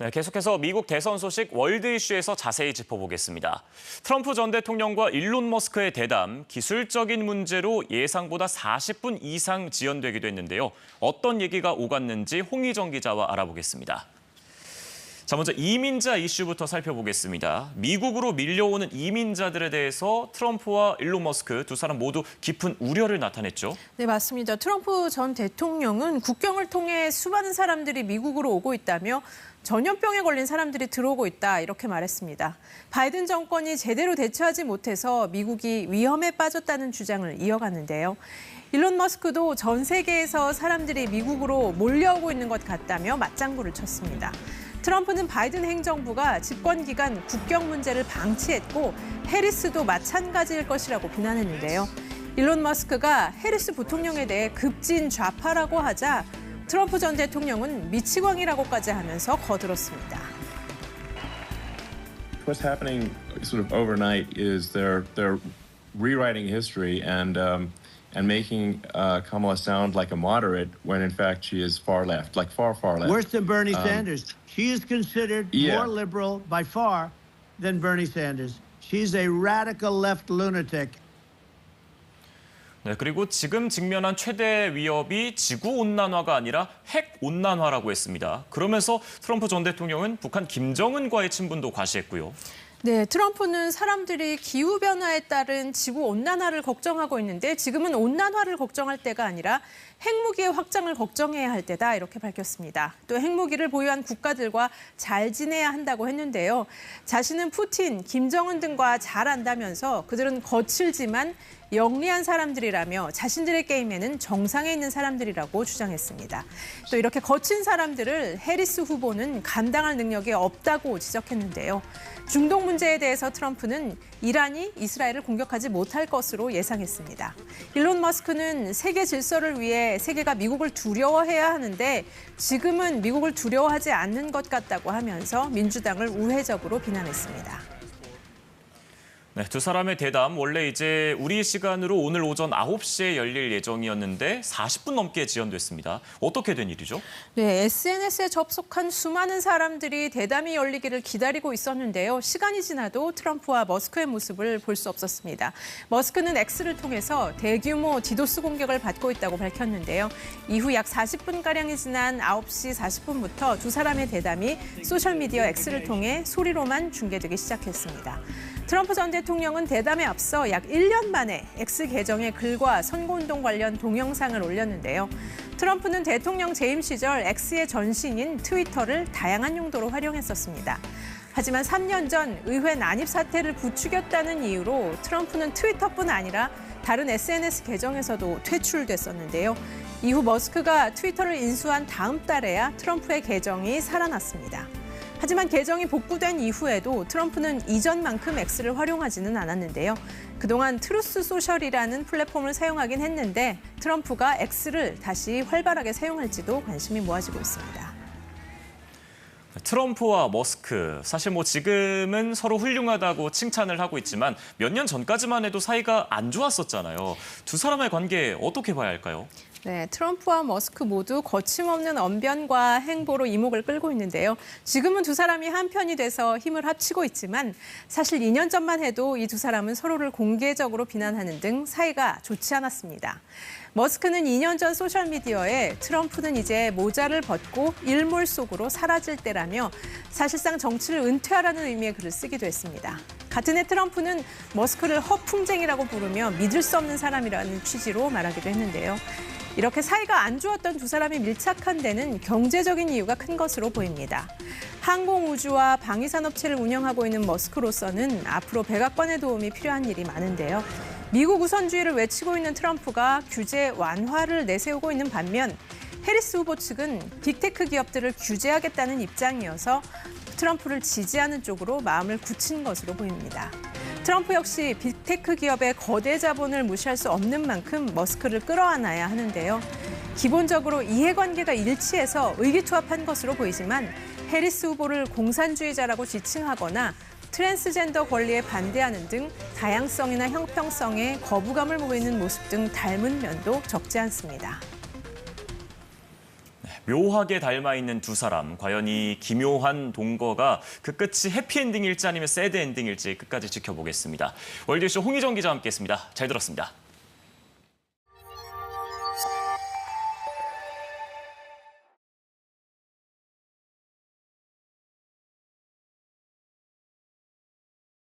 네, 계속해서 미국 대선 소식 월드 이슈에서 자세히 짚어보겠습니다. 트럼프 전 대통령과 일론 머스크의 대담, 기술적인 문제로 예상보다 40분 이상 지연되기도 했는데요. 어떤 얘기가 오갔는지 홍희정 기자와 알아보겠습니다. 자, 먼저 이민자 이슈부터 살펴보겠습니다. 미국으로 밀려오는 이민자들에 대해서 트럼프와 일론 머스크 두 사람 모두 깊은 우려를 나타냈죠. 네, 맞습니다. 트럼프 전 대통령은 국경을 통해 수많은 사람들이 미국으로 오고 있다며 전염병에 걸린 사람들이 들어오고 있다 이렇게 말했습니다. 바이든 정권이 제대로 대처하지 못해서 미국이 위험에 빠졌다는 주장을 이어갔는데요. 일론 머스크도 전 세계에서 사람들이 미국으로 몰려오고 있는 것 같다며 맞장구를 쳤습니다. 트럼프는 바이든 행정부가 집권 기간 국경 문제를 방치했고 해리스도 마찬가지일 것이라고 비난했는데요. 일론 머스크가 해리스 부통령에 대해 급진 좌파라고 하자 트럼프 전 대통령은 미치광이라고까지 하면서 거들었습니다. What's happening sort of overnight is they're rewriting history and making Kamala sound like a moderate when in fact she is far left, like far left. Worse than Bernie Sanders. She is considered more liberal by far than Bernie Sanders. She's a radical left lunatic. 네, 그리고 지금 직면한 최대 위협이 지구온난화가 아니라 핵온난화라고 했습니다. 그러면서 트럼프 전 대통령은 북한 김정은과의 친분도 과시했고요. 네, 트럼프는 사람들이 기후변화에 따른 지구온난화를 걱정하고 있는데 지금은 온난화를 걱정할 때가 아니라 핵무기의 확장을 걱정해야 할 때다 이렇게 밝혔습니다. 또 핵무기를 보유한 국가들과 잘 지내야 한다고 했는데요. 자신은 푸틴, 김정은 등과 잘 안다면서 그들은 거칠지만 영리한 사람들이라며 자신들의 게임에는 정상에 있는 사람들이라고 주장했습니다. 또 이렇게 거친 사람들을 해리스 후보는 감당할 능력이 없다고 지적했는데요. 중동 문제에 대해서 트럼프는 이란이 이스라엘을 공격하지 못할 것으로 예상했습니다. 일론 머스크는 세계 질서를 위해 세계가 미국을 두려워해야 하는데 지금은 미국을 두려워하지 않는 것 같다고 하면서 민주당을 우회적으로 비난했습니다. 네, 두 사람의 대담 원래 이제 우리 시간으로 오늘 오전 9시에 열릴 예정이었는데 40분 넘게 지연됐습니다. 어떻게 된 일이죠? 네, SNS에 접속한 수많은 사람들이 대담이 열리기를 기다리고 있었는데요. 시간이 지나도 트럼프와 머스크의 모습을 볼 수 없었습니다. 머스크는 X를 통해서 대규모 디도스 공격을 받고 있다고 밝혔는데요. 이후 약 40분가량이 지난 9시 40분부터 두 사람의 대담이 소셜미디어 X를 통해 소리로만 중계되기 시작했습니다. 트럼프 전 대통령은 대담에 앞서 약 1년 만에 X 계정에 글과 선거운동 관련 동영상을 올렸는데요. 트럼프는 대통령 재임 시절 X의 전신인 트위터를 다양한 용도로 활용했었습니다. 하지만 3년 전 의회 난입 사태를 부추겼다는 이유로 트럼프는 트위터뿐 아니라 다른 SNS 계정에서도 퇴출됐었는데요. 이후 머스크가 트위터를 인수한 다음 달에야 트럼프의 계정이 살아났습니다. 하지만 계정이 복구된 이후에도 트럼프는 이전만큼 X를 활용하지는 않았는데요. 그동안 트루스 소셜이라는 플랫폼을 사용하긴 했는데 트럼프가 X를 다시 활발하게 사용할지도 관심이 모아지고 있습니다. 트럼프와 머스크, 사실 지금은 서로 훌륭하다고 칭찬을 하고 있지만 몇 년 전까지만 해도 사이가 안 좋았었잖아요. 두 사람의 관계 어떻게 봐야 할까요? 네, 트럼프와 머스크 모두 거침없는 언변과 행보로 이목을 끌고 있는데요. 지금은 두 사람이 한편이 돼서 힘을 합치고 있지만 사실 2년 전만 해도 이 두 사람은 서로를 공개적으로 비난하는 등 사이가 좋지 않았습니다. 머스크는 2년 전 소셜미디어에 트럼프는 이제 모자를 벗고 일몰 속으로 사라질 때라며 사실상 정치를 은퇴하라는 의미의 글을 쓰기도 했습니다. 같은 해 트럼프는 머스크를 허풍쟁이라고 부르며 믿을 수 없는 사람이라는 취지로 말하기도 했는데요. 이렇게 사이가 안 좋았던 두 사람이 밀착한 데는 경제적인 이유가 큰 것으로 보입니다. 항공우주와 방위산업체를 운영하고 있는 머스크로서는 앞으로 백악관의 도움이 필요한 일이 많은데요. 미국 우선주의를 외치고 있는 트럼프가 규제 완화를 내세우고 있는 반면 해리스 후보 측은 빅테크 기업들을 규제하겠다는 입장이어서 트럼프를 지지하는 쪽으로 마음을 굳힌 것으로 보입니다. 트럼프 역시 빅테크 기업의 거대 자본을 무시할 수 없는 만큼 머스크를 끌어안아야 하는데요. 기본적으로 이해관계가 일치해서 의기투합한 것으로 보이지만 해리스 후보를 공산주의자라고 지칭하거나 트랜스젠더 권리에 반대하는 등 다양성이나 형평성에 거부감을 보이는 모습 등 닮은 면도 적지 않습니다. 묘하게 닮아 있는 두 사람. 과연 이 기묘한 동거가 그 끝이 해피엔딩일지 아니면 새드엔딩일지 끝까지 지켜보겠습니다. 월드이슈 홍희정 기자와 함께했습니다. 잘 들었습니다.